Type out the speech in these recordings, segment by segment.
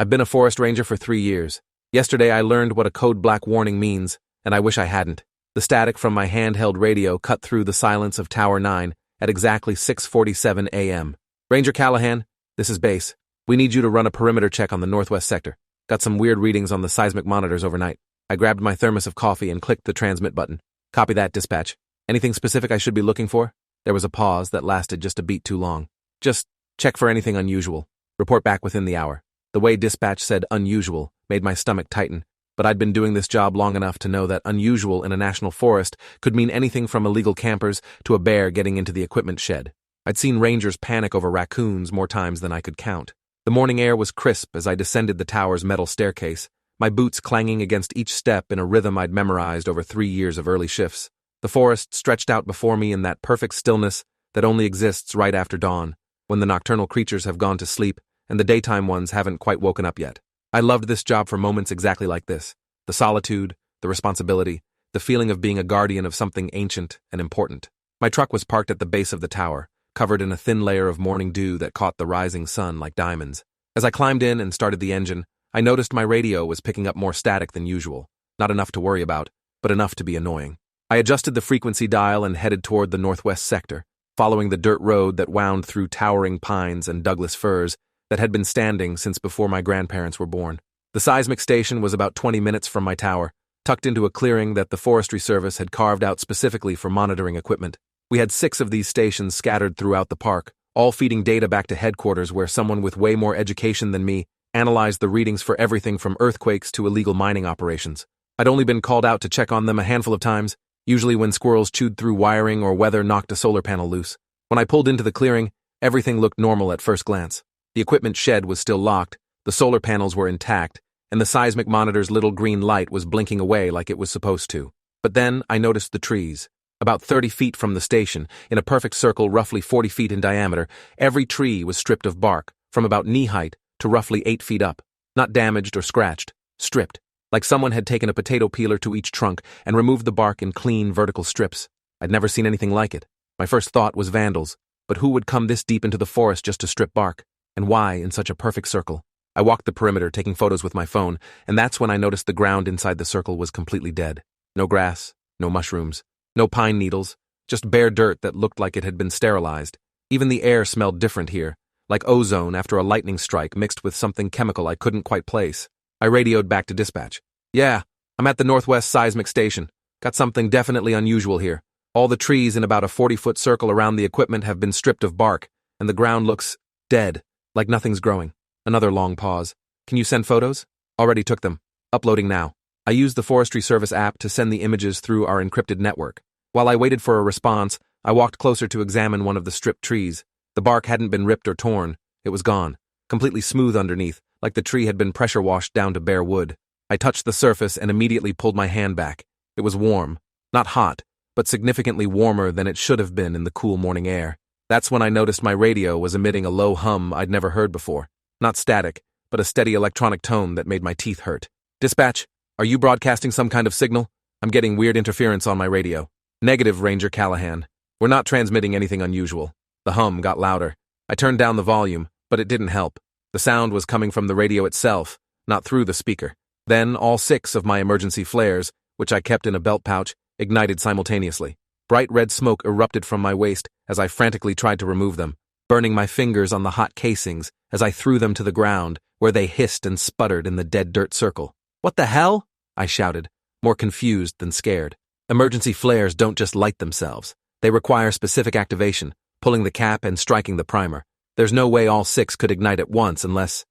I've been a forest ranger for 3 years. Yesterday I learned what a code black warning means, and I wish I hadn't. The static from my handheld radio cut through the silence of Tower 9 at exactly 6:47 a.m. Ranger Callahan, this is Base. We need you to run a perimeter check on the northwest sector. Got some weird readings on the seismic monitors overnight. I grabbed my thermos of coffee and clicked the transmit button. Copy that, dispatch. Anything specific I should be looking for? There was a pause that lasted just a beat too long. Just check for anything unusual. Report back within the hour. The way dispatch said unusual made my stomach tighten, but I'd been doing this job long enough to know that unusual in a national forest could mean anything from illegal campers to a bear getting into the equipment shed. I'd seen rangers panic over raccoons more times than I could count. The morning air was crisp as I descended the tower's metal staircase, my boots clanging against each step in a rhythm I'd memorized over 3 years of early shifts. The forest stretched out before me in that perfect stillness that only exists right after dawn, when the nocturnal creatures have gone to sleep and the daytime ones haven't quite woken up yet. I loved this job for moments exactly like this. The solitude, the responsibility, the feeling of being a guardian of something ancient and important. My truck was parked at the base of the tower, covered in a thin layer of morning dew that caught the rising sun like diamonds. As I climbed in and started the engine, I noticed my radio was picking up more static than usual. Not enough to worry about, but enough to be annoying. I adjusted the frequency dial and headed toward the northwest sector, following the dirt road that wound through towering pines and Douglas firs that had been standing since before my grandparents were born. The seismic station was about 20 minutes from my tower, tucked into a clearing that the Forestry Service had carved out specifically for monitoring equipment. We had 6 of these stations scattered throughout the park, all feeding data back to headquarters where someone with way more education than me analyzed the readings for everything from earthquakes to illegal mining operations. I'd only been called out to check on them a handful of times, usually when squirrels chewed through wiring or weather knocked a solar panel loose. When I pulled into the clearing, everything looked normal at first glance. The equipment shed was still locked, the solar panels were intact, and the seismic monitor's little green light was blinking away like it was supposed to. But then I noticed the trees. About 30 feet from the station, in a perfect circle roughly 40 feet in diameter, every tree was stripped of bark, from about knee height to roughly 8 feet up. Not damaged or scratched, stripped, like someone had taken a potato peeler to each trunk and removed the bark in clean vertical strips. I'd never seen anything like it. My first thought was vandals, but who would come this deep into the forest just to strip bark? And why in such a perfect circle? I walked the perimeter, taking photos with my phone, and that's when I noticed the ground inside the circle was completely dead. No grass, no mushrooms, no pine needles, just bare dirt that looked like it had been sterilized. Even the air smelled different here, like ozone after a lightning strike mixed with something chemical I couldn't quite place. I radioed back to dispatch. Yeah, I'm at the northwest seismic station. Got something definitely unusual here. All the trees in about a 40-foot circle around the equipment have been stripped of bark, and the ground looks dead, like nothing's growing. Another long pause. Can you send photos? Already took them. Uploading now. I used the Forestry Service app to send the images through our encrypted network. While I waited for a response, I walked closer to examine one of the stripped trees. The bark hadn't been ripped or torn. It was gone, completely smooth underneath, like the tree had been pressure washed down to bare wood. I touched the surface and immediately pulled my hand back. It was warm. Not hot, but significantly warmer than it should have been in the cool morning air. That's when I noticed my radio was emitting a low hum I'd never heard before. Not static, but a steady electronic tone that made my teeth hurt. Dispatch, are you broadcasting some kind of signal? I'm getting weird interference on my radio. Negative, Ranger Callahan. We're not transmitting anything unusual. The hum got louder. I turned down the volume, but it didn't help. The sound was coming from the radio itself, not through the speaker. Then all 6 of my emergency flares, which I kept in a belt pouch, ignited simultaneously. Bright red smoke erupted from my waist as I frantically tried to remove them, burning my fingers on the hot casings as I threw them to the ground, where they hissed and sputtered in the dead dirt circle. What the hell? I shouted, more confused than scared. Emergency flares don't just light themselves. They require specific activation, pulling the cap and striking the primer. There's no way all 6 could ignite at once unless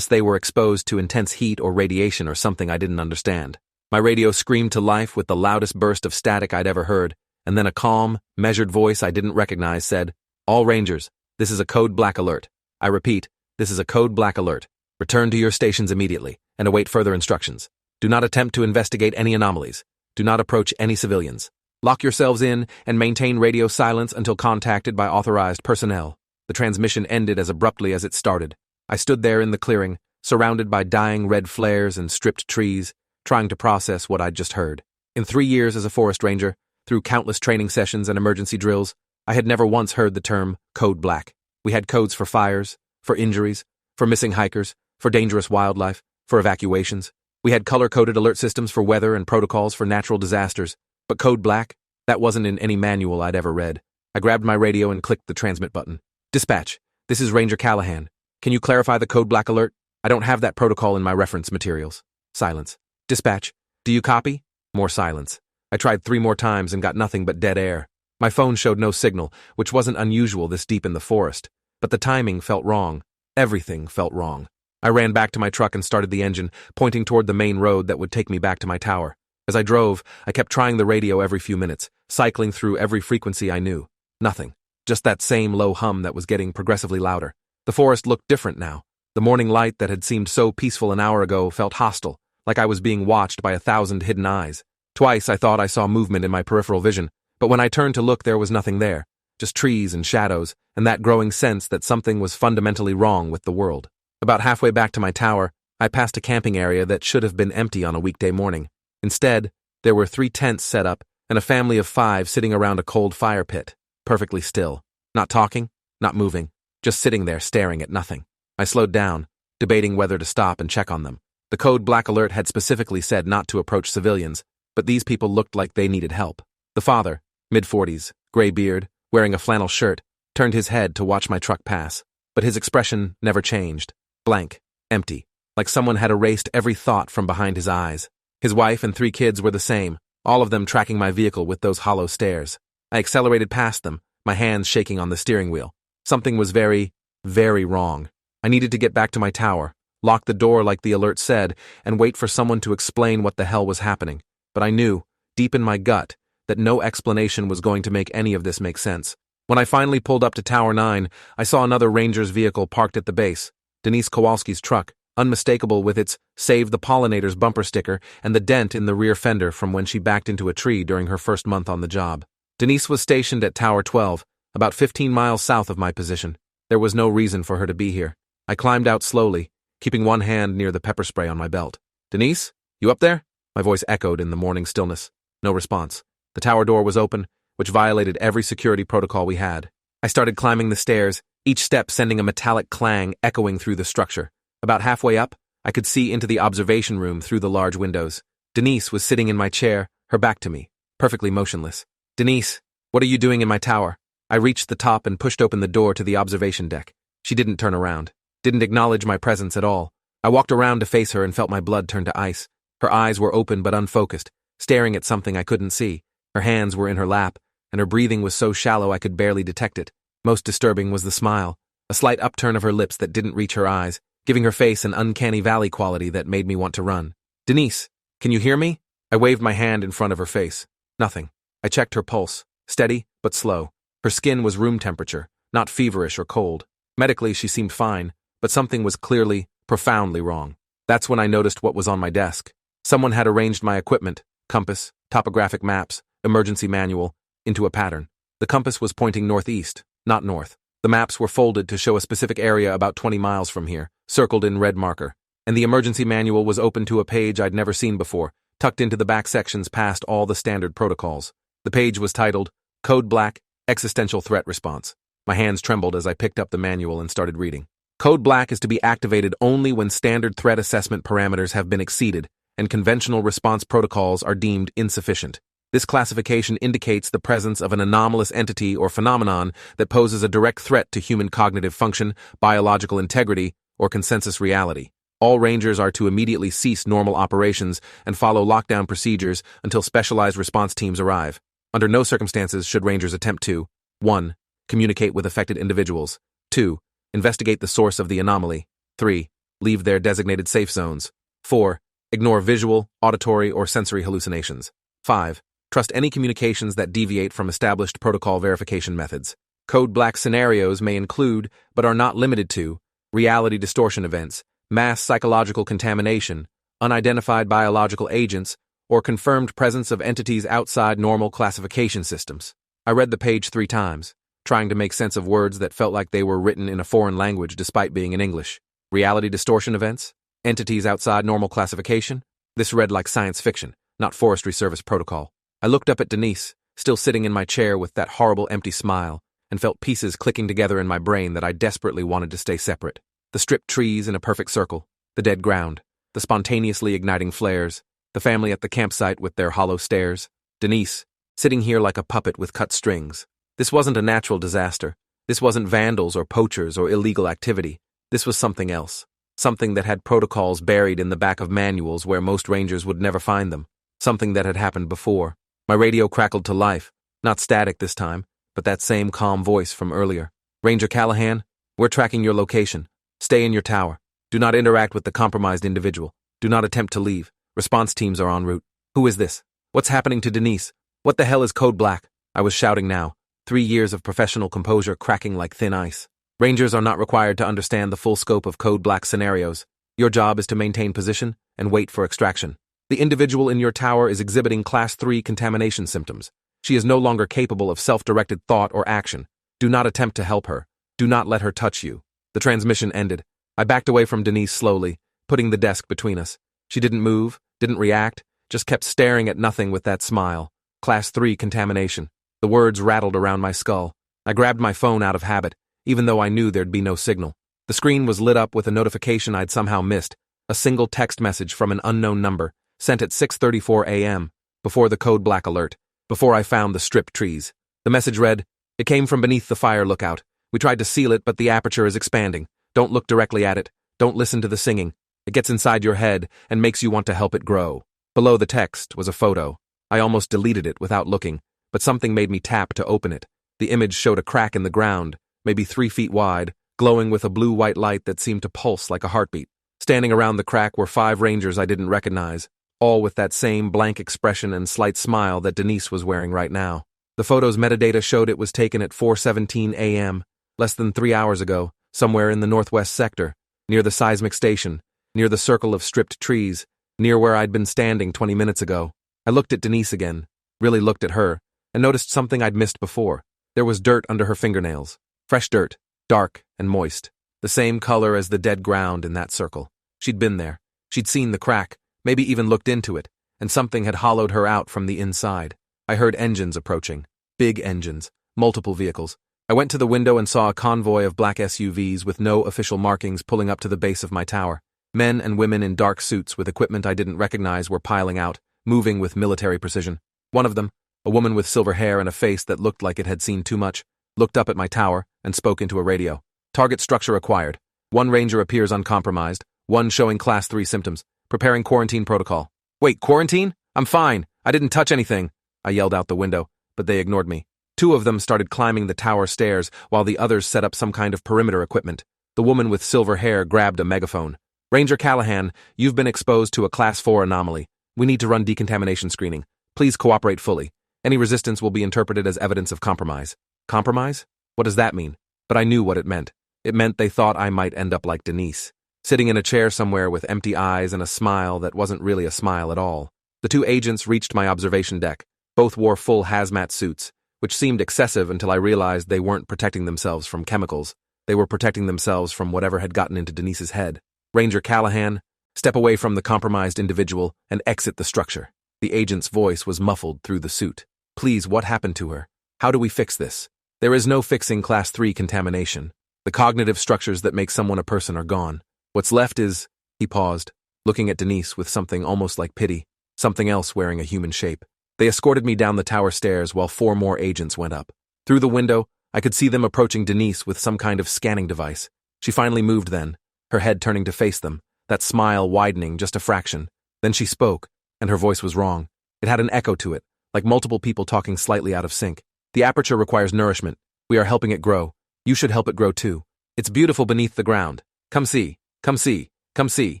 they were exposed to intense heat or radiation or something I didn't understand. My radio screamed to life with the loudest burst of static I'd ever heard, and then a calm, measured voice I didn't recognize said, "All Rangers, this is a code black alert. I repeat, this is a code black alert. Return to your stations immediately and await further instructions. Do not attempt to investigate any anomalies. Do not approach any civilians. Lock yourselves in and maintain radio silence until contacted by authorized personnel." The transmission ended as abruptly as it started. I stood there in the clearing, surrounded by dying red flares and stripped trees, trying to process what I'd just heard. In 3 years as a forest ranger, through countless training sessions and emergency drills, I had never once heard the term code black. We had codes for fires, for injuries, for missing hikers, for dangerous wildlife, for evacuations. We had color-coded alert systems for weather and protocols for natural disasters. But code black? That wasn't in any manual I'd ever read. I grabbed my radio and clicked the transmit button. Dispatch, this is Ranger Callahan. Can you clarify the code black alert? I don't have that protocol in my reference materials. Silence. Dispatch, do you copy? More silence. I tried 3 more times and got nothing but dead air. My phone showed no signal, which wasn't unusual this deep in the forest. But the timing felt wrong. Everything felt wrong. I ran back to my truck and started the engine, pointing toward the main road that would take me back to my tower. As I drove, I kept trying the radio every few minutes, cycling through every frequency I knew. Nothing. Just that same low hum that was getting progressively louder. The forest looked different now. The morning light that had seemed so peaceful an hour ago felt hostile, like I was being watched by 1,000 hidden eyes. Twice I thought I saw movement in my peripheral vision, but when I turned to look there was nothing there, just trees and shadows, and that growing sense that something was fundamentally wrong with the world. About halfway back to my tower, I passed a camping area that should have been empty on a weekday morning. Instead, there were 3 tents set up and a family of 5 sitting around a cold fire pit, perfectly still. Not talking, not moving, just sitting there staring at nothing. I slowed down, debating whether to stop and check on them. The code black alert had specifically said not to approach civilians, but these people looked like they needed help. The father, mid-40s, gray beard, wearing a flannel shirt, turned his head to watch my truck pass, but his expression never changed. Blank, empty, like someone had erased every thought from behind his eyes. His wife and 3 kids were the same, all of them tracking my vehicle with those hollow stares. I accelerated past them, my hands shaking on the steering wheel. Something was very, very wrong. I needed to get back to my tower, lock the door like the alert said, and wait for someone to explain what the hell was happening. But I knew, deep in my gut, that no explanation was going to make any of this make sense. When I finally pulled up to Tower 9, I saw another ranger's vehicle parked at the base. Denise Kowalski's truck, unmistakable with its Save the Pollinators bumper sticker and the dent in the rear fender from when she backed into a tree during her first month on the job. Denise was stationed at Tower 12, about 15 miles south of my position. There was no reason for her to be here. I climbed out slowly, keeping one hand near the pepper spray on my belt. Denise, you up there? My voice echoed in the morning stillness. No response. The tower door was open, which violated every security protocol we had. I started climbing the stairs, each step sending a metallic clang echoing through the structure. About halfway up, I could see into the observation room through the large windows. Denise was sitting in my chair, her back to me, perfectly motionless. Denise, what are you doing in my tower? I reached the top and pushed open the door to the observation deck. She didn't turn around, didn't acknowledge my presence at all. I walked around to face her and felt my blood turn to ice. Her eyes were open but unfocused, staring at something I couldn't see. Her hands were in her lap, and her breathing was so shallow I could barely detect it. Most disturbing was the smile, a slight upturn of her lips that didn't reach her eyes, giving her face an uncanny valley quality that made me want to run. Denise, can you hear me? I waved my hand in front of her face. Nothing. I checked her pulse, steady but slow. Her skin was room temperature, not feverish or cold. Medically, she seemed fine, but something was clearly, profoundly wrong. That's when I noticed what was on my desk. Someone had arranged my equipment, compass, topographic maps, emergency manual, into a pattern. The compass was pointing northeast, not north. The maps were folded to show a specific area about 20 miles from here, circled in red marker. And the emergency manual was open to a page I'd never seen before, tucked into the back sections past all the standard protocols. The page was titled, Code Black, Existential Threat Response. My hands trembled as I picked up the manual and started reading. Code Black is to be activated only when standard threat assessment parameters have been exceeded and conventional response protocols are deemed insufficient. This classification indicates the presence of an anomalous entity or phenomenon that poses a direct threat to human cognitive function, biological integrity, or consensus reality. All Rangers are to immediately cease normal operations and follow lockdown procedures until specialized response teams arrive. Under no circumstances should Rangers attempt to 1. Communicate with affected individuals. 2. Investigate the source of the anomaly. 3. Leave their designated safe zones. 4. Ignore visual, auditory, or sensory hallucinations. 5. Trust any communications that deviate from established protocol verification methods. Code Black scenarios may include, but are not limited to, reality distortion events, mass psychological contamination, unidentified biological agents, or confirmed presence of entities outside normal classification systems. I read the page 3 times, trying to make sense of words that felt like they were written in a foreign language despite being in English. Reality distortion events? Entities outside normal classification? This read like science fiction, not Forestry Service protocol. I looked up at Denise, still sitting in my chair with that horrible empty smile, and felt pieces clicking together in my brain that I desperately wanted to stay separate. The stripped trees in a perfect circle, The dead ground, the spontaneously igniting flares, the family at the campsite with their hollow stares, Denise, sitting here like a puppet with cut strings. This wasn't a natural disaster. This wasn't vandals or poachers or illegal activity. This was something else. Something that had protocols buried in the back of manuals where most rangers would never find them. Something that had happened before. My radio crackled to life. Not static this time, but that same calm voice from earlier. Ranger Callahan, we're tracking your location. Stay in your tower. Do not interact with the compromised individual. Do not attempt to leave. Response teams are en route. Who is this? What's happening to Denise? What the hell is Code Black? I was shouting now. 3 years of professional composure cracking like thin ice. Rangers are not required to understand the full scope of Code Black scenarios. Your job is to maintain position and wait for extraction. The individual in your tower is exhibiting Class 3 contamination symptoms. She is no longer capable of self-directed thought or action. Do not attempt to help her. Do not let her touch you. The transmission ended. I backed away from Denise slowly, putting the desk between us. She didn't move, didn't react, just kept staring at nothing with that smile. Class 3 contamination. The words rattled around my skull. I grabbed my phone out of habit, even though I knew there'd be no signal. The screen was lit up with a notification I'd somehow missed, a single text message from an unknown number, sent at 6:34 a.m., before the Code Black alert, before I found the stripped trees. The message read, "It came from beneath the fire lookout. We tried to seal it, but the aperture is expanding. Don't look directly at it. Don't listen to the singing. It gets inside your head and makes you want to help it grow." Below the text was a photo. I almost deleted it without looking, but something made me tap to open it. The image showed a crack in the ground, maybe 3 feet wide, glowing with a blue-white light that seemed to pulse like a heartbeat. Standing around the crack were 5 rangers I didn't recognize, all with that same blank expression and slight smile that Denise was wearing right now. The photo's metadata showed it was taken at 4:17 a.m., less than 3 hours ago, somewhere in the northwest sector, near the seismic station, near the circle of stripped trees, near where I'd been standing 20 minutes ago. I looked at Denise again, really looked at her, and noticed something I'd missed before. There was dirt under her fingernails. Fresh dirt, dark and moist. The same color as the dead ground in that circle. She'd been there. She'd seen the crack, maybe even looked into it, and something had hollowed her out from the inside. I heard engines approaching. Big engines. Multiple vehicles. I went to the window and saw a convoy of black SUVs with no official markings pulling up to the base of my tower. Men and women in dark suits with equipment I didn't recognize were piling out, moving with military precision. One of them, a woman with silver hair and a face that looked like it had seen too much, looked up at my tower and spoke into a radio. Target structure acquired. 1 ranger appears uncompromised, 1 showing Class 3 symptoms. Preparing quarantine protocol. Wait, quarantine? I'm fine. I didn't touch anything. I yelled out the window, but they ignored me. 2 of them started climbing the tower stairs while the others set up some kind of perimeter equipment. The woman with silver hair grabbed a megaphone. Ranger Callahan, you've been exposed to a Class 4 anomaly. We need to run decontamination screening. Please cooperate fully. Any resistance will be interpreted as evidence of compromise. Compromise? What does that mean? But I knew what it meant. It meant they thought I might end up like Denise, sitting in a chair somewhere with empty eyes and a smile that wasn't really a smile at all. The 2 agents reached my observation deck. Both wore full hazmat suits, which seemed excessive until I realized they weren't protecting themselves from chemicals. They were protecting themselves from whatever had gotten into Denise's head. Ranger Callahan, step away from the compromised individual and exit the structure. The agent's voice was muffled through the suit. Please, what happened to her? How do we fix this? There is no fixing Class 3 contamination. The cognitive structures that make someone a person are gone. What's left is... He paused, looking at Denise with something almost like pity, something else wearing a human shape. They escorted me down the tower stairs while 4 more agents went up. Through the window, I could see them approaching Denise with some kind of scanning device. She finally moved then, her head turning to face them, that smile widening just a fraction. Then she spoke, and her voice was wrong. It had an echo to it, like multiple people talking slightly out of sync. The aperture requires nourishment. We are helping it grow. You should help it grow too. It's beautiful beneath the ground. Come see, come see, come see.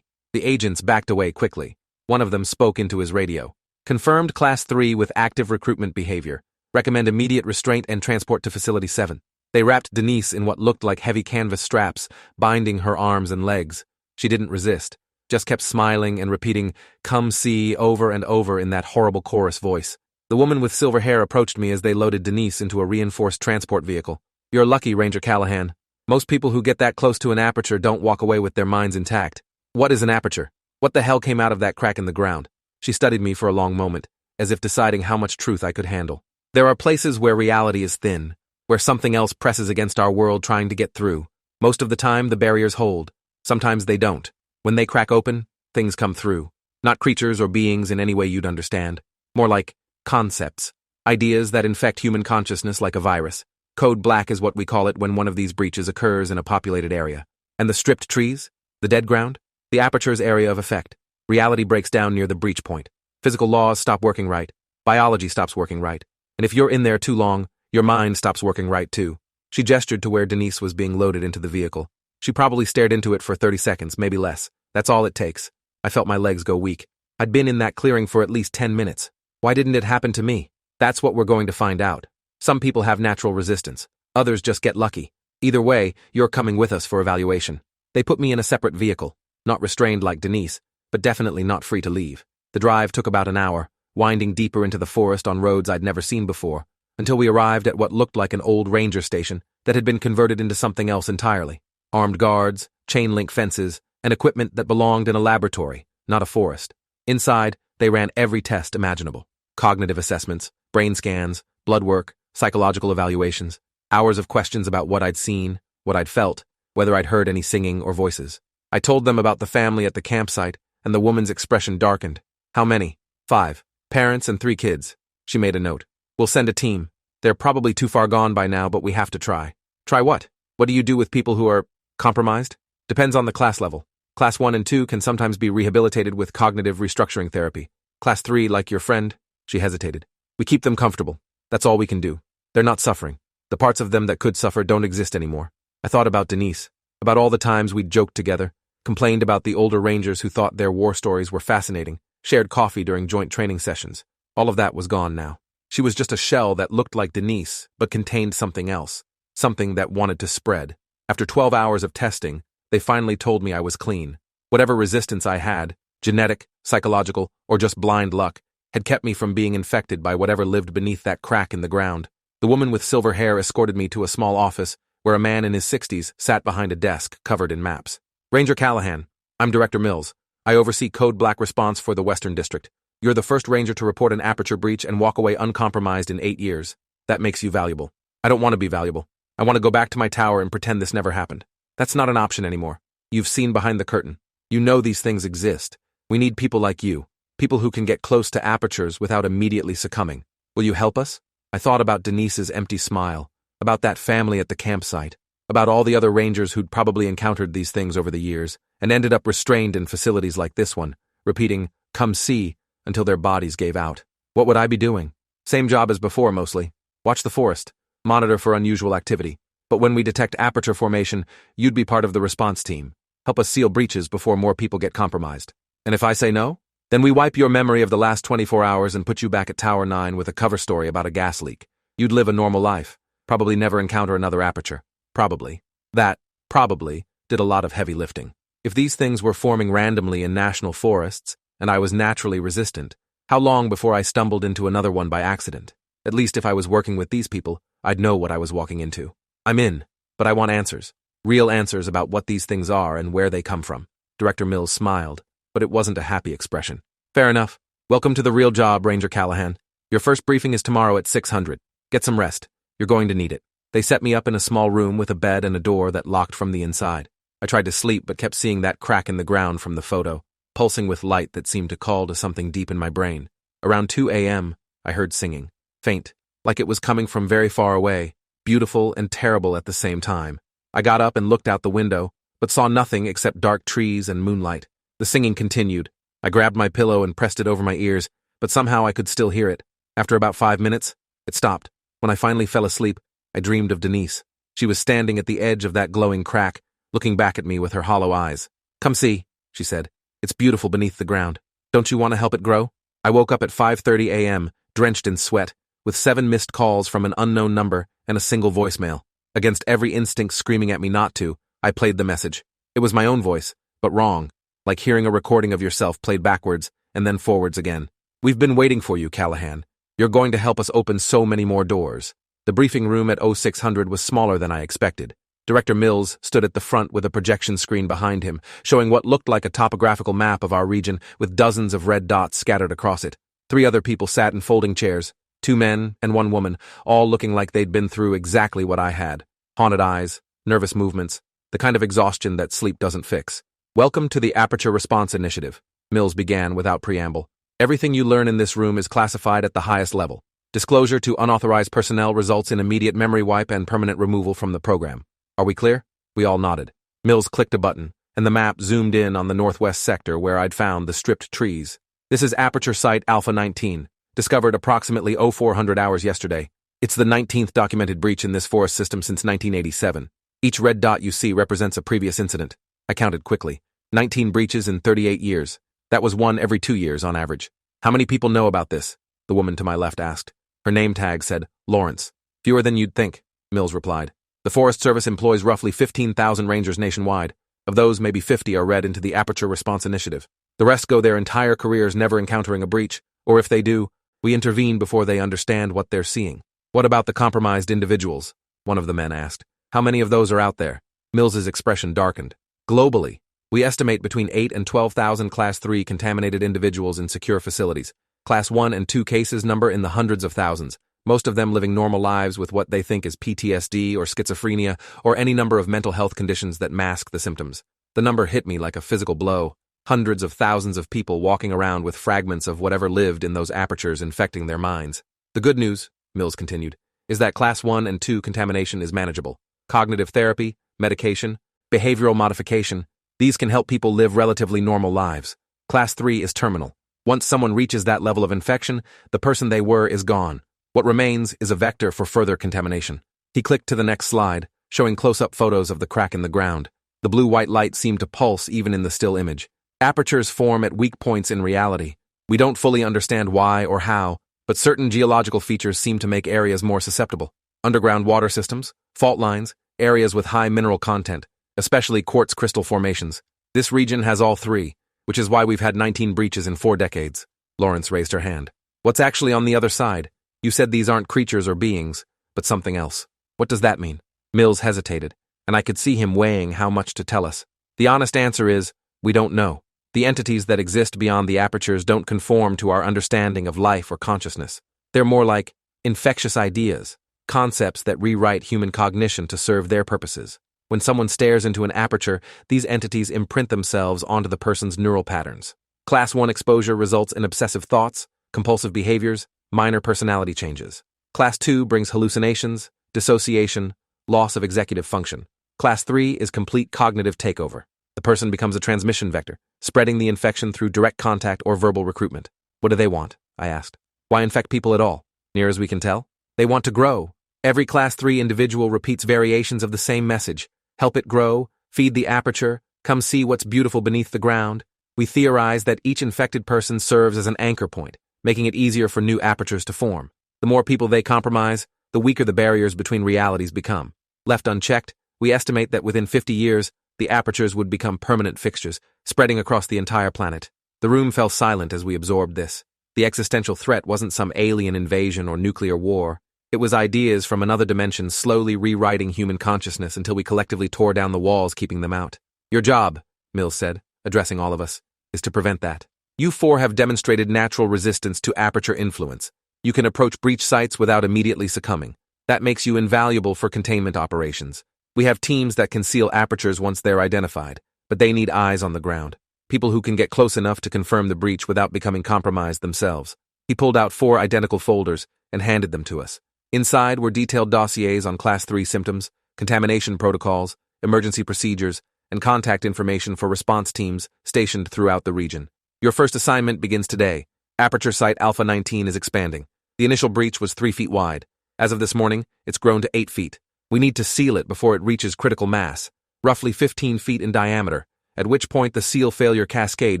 The agents backed away quickly. One of them spoke into his radio. Confirmed Class 3 with active recruitment behavior. Recommend immediate restraint and transport to Facility 7. They wrapped Denise in what looked like heavy canvas straps, binding her arms and legs. She didn't resist, just kept smiling and repeating, "Come see," over and over in that horrible chorus voice. The woman with silver hair approached me as they loaded Denise into a reinforced transport vehicle. You're lucky, Ranger Callahan. Most people who get that close to an aperture don't walk away with their minds intact. What is an aperture? What the hell came out of that crack in the ground? She studied me for a long moment, as if deciding how much truth I could handle. There are places where reality is thin, where something else presses against our world trying to get through. Most of the time, the barriers hold. Sometimes they don't. When they crack open, things come through. Not creatures or beings in any way you'd understand. More like concepts. Ideas that infect human consciousness like a virus. Code Black is what we call it when one of these breaches occurs in a populated area. And the stripped trees? The dead ground? The Aperture's area of effect. Reality breaks down near the breach point. Physical laws stop working right. Biology stops working right. And if you're in there too long, your mind stops working right too. She gestured to where Denise was being loaded into the vehicle. She probably stared into it for 30 seconds, maybe less. That's all it takes. I felt my legs go weak. I'd been in that clearing for at least 10 minutes. Why didn't it happen to me? That's what we're going to find out. Some people have natural resistance. Others just get lucky. Either way, you're coming with us for evaluation. They put me in a separate vehicle. Not restrained like Denise, but definitely not free to leave. The drive took about an hour, winding deeper into the forest on roads I'd never seen before, until we arrived at what looked like an old ranger station that had been converted into something else entirely. Armed guards, chain-link fences, and equipment that belonged in a laboratory, not a forest. Inside, they ran every test imaginable. Cognitive assessments, brain scans, blood work, psychological evaluations, hours of questions about what I'd seen, what I'd felt, whether I'd heard any singing or voices. I told them about the family at the campsite, and the woman's expression darkened. How many? 5. Parents and 3 kids. She made a note. We'll send a team. They're probably too far gone by now, but we have to try. Try what? What do you do with people who are compromised? Depends on the class level. Class 1 and 2 can sometimes be rehabilitated with cognitive restructuring therapy. Class 3, like your friend, she hesitated. We keep them comfortable. That's all we can do. They're not suffering. The parts of them that could suffer don't exist anymore. I thought about Denise, about all the times we'd joked together, complained about the older rangers who thought their war stories were fascinating, shared coffee during joint training sessions. All of that was gone now. She was just a shell that looked like Denise, but contained something else, something that wanted to spread. After 12 hours of testing, they finally told me I was clean. Whatever resistance I had, genetic, psychological, or just blind luck, had kept me from being infected by whatever lived beneath that crack in the ground. The woman with silver hair escorted me to a small office where a man in his 60s sat behind a desk covered in maps. Ranger Callahan, I'm Director Mills. I oversee Code Black response for the Western District. You're the first ranger to report an Aperture breach and walk away uncompromised in 8 years. That makes you valuable. I don't want to be valuable. I want to go back to my tower and pretend this never happened. That's not an option anymore. You've seen behind the curtain. You know these things exist. We need people like you, people who can get close to Apertures without immediately succumbing. Will you help us? I thought about Denise's empty smile, about that family at the campsite, about all the other rangers who'd probably encountered these things over the years and ended up restrained in facilities like this one, repeating, "Come see," until their bodies gave out. What would I be doing? Same job as before, mostly. Watch the forest, monitor for unusual activity. But when we detect Aperture formation, you'd be part of the response team. Help us seal breaches before more people get compromised. And if I say no? Then we wipe your memory of the last 24 hours and put you back at Tower 9 with a cover story about a gas leak. You'd live a normal life. Probably never encounter another Aperture. Probably. That, probably, did a lot of heavy lifting. If these things were forming randomly in national forests, and I was naturally resistant, how long before I stumbled into another one by accident? At least if I was working with these people, I'd know what I was walking into. I'm in, but I want answers. Real answers about what these things are and where they come from. Director Mills smiled, but it wasn't a happy expression. Fair enough. Welcome to the real job, Ranger Callahan. Your first briefing is tomorrow at 600. Get some rest. You're going to need it. They set me up in a small room with a bed and a door that locked from the inside. I tried to sleep but kept seeing that crack in the ground from the photo, pulsing with light that seemed to call to something deep in my brain. Around 2 a.m., I heard singing. Faint, like it was coming from very far away, beautiful and terrible at the same time. I got up and looked out the window, but saw nothing except dark trees and moonlight. The singing continued. I grabbed my pillow and pressed it over my ears, but somehow I could still hear it. After about 5 minutes, it stopped. When I finally fell asleep, I dreamed of Denise. She was standing at the edge of that glowing crack, looking back at me with her hollow eyes. "Come see," she said. "It's beautiful beneath the ground. Don't you want to help it grow?" I woke up at 5:30 a.m., drenched in sweat, with 7 missed calls from an unknown number and a single voicemail. Against every instinct screaming at me not to, I played the message. It was my own voice, but wrong, like hearing a recording of yourself played backwards and then forwards again. "We've been waiting for you, Callahan. You're going to help us open so many more doors." The briefing room at 0600 was smaller than I expected. Director Mills stood at the front with a projection screen behind him, showing what looked like a topographical map of our region with dozens of red dots scattered across it. 3 other people sat in folding chairs, 2 men and 1 woman, all looking like they'd been through exactly what I had. Haunted eyes, nervous movements, the kind of exhaustion that sleep doesn't fix. Welcome to the Aperture Response Initiative, Mills began without preamble. Everything you learn in this room is classified at the highest level. Disclosure to unauthorized personnel results in immediate memory wipe and permanent removal from the program. Are we clear? We all nodded. Mills clicked a button, and the map zoomed in on the northwest sector where I'd found the stripped trees. This is Aperture Site Alpha 19, discovered approximately 0400 hours yesterday. It's the 19th documented breach in this forest system since 1987. Each red dot you see represents a previous incident. I counted quickly. 19 breaches in 38 years. That was one every 2 years on average. How many people know about this? The woman to my left asked. Her name tag said, Lawrence. Fewer than you'd think, Mills replied. The Forest Service employs roughly 15,000 rangers nationwide. Of those, maybe 50 are read into the Aperture Response Initiative. The rest go their entire careers never encountering a breach, or if they do, we intervene before they understand what they're seeing. What about the compromised individuals? One of the men asked. How many of those are out there? Mills's expression darkened. Globally, we estimate between 8 and 12,000 Class 3 contaminated individuals in secure facilities. Class 1 and 2 cases number in the hundreds of thousands, most of them living normal lives with what they think is PTSD or schizophrenia or any number of mental health conditions that mask the symptoms. The number hit me like a physical blow. Hundreds of thousands of people walking around with fragments of whatever lived in those apertures infecting their minds. The good news, Mills continued, is that Class 1 and 2 contamination is manageable. Cognitive therapy, medication, behavioral modification, these can help people live relatively normal lives. Class 3 is terminal. Once someone reaches that level of infection, the person they were is gone. What remains is a vector for further contamination. He clicked to the next slide, showing close-up photos of the crack in the ground. The blue-white light seemed to pulse even in the still image. Apertures form at weak points in reality. We don't fully understand why or how, but certain geological features seem to make areas more susceptible. Underground water systems, fault lines, areas with high mineral content, especially quartz crystal formations. This region has all three, which is why we've had 19 breaches in 4 decades. Lawrence raised her hand. What's actually on the other side? You said these aren't creatures or beings, but something else. What does that mean? Mills hesitated, and I could see him weighing how much to tell us. The honest answer is, we don't know. The entities that exist beyond the apertures don't conform to our understanding of life or consciousness. They're more like infectious ideas, concepts that rewrite human cognition to serve their purposes. When someone stares into an aperture, these entities imprint themselves onto the person's neural patterns. Class 1 exposure results in obsessive thoughts, compulsive behaviors, minor personality changes. Class 2 brings hallucinations, dissociation, loss of executive function. Class 3 is complete cognitive takeover. The person becomes a transmission vector, spreading the infection through direct contact or verbal recruitment. What do they want? I asked. Why infect people at all? Near as we can tell, they want to grow. Every Class 3 individual repeats variations of the same message. Help it grow, feed the aperture, come see what's beautiful beneath the ground. We theorize that each infected person serves as an anchor point, making it easier for new apertures to form. The more people they compromise, the weaker the barriers between realities become. Left unchecked, we estimate that within 50 years, the apertures would become permanent fixtures, spreading across the entire planet. The room fell silent as we absorbed this. The existential threat wasn't some alien invasion or nuclear war. It was ideas from another dimension slowly rewriting human consciousness until we collectively tore down the walls keeping them out. Your job, Mills said, addressing all of us, is to prevent that. You 4 have demonstrated natural resistance to aperture influence. You can approach breach sites without immediately succumbing. That makes you invaluable for containment operations. We have teams that can seal apertures once they're identified, but they need eyes on the ground. People who can get close enough to confirm the breach without becoming compromised themselves. He pulled out 4 identical folders and handed them to us. Inside were detailed dossiers on Class 3 symptoms, contamination protocols, emergency procedures, and contact information for response teams stationed throughout the region. Your first assignment begins today. Aperture Site Alpha 19 is expanding. The initial breach was 3 feet wide. As of this morning, it's grown to 8 feet. We need to seal it before it reaches critical mass, roughly 15 feet in diameter, at which point the seal failure cascade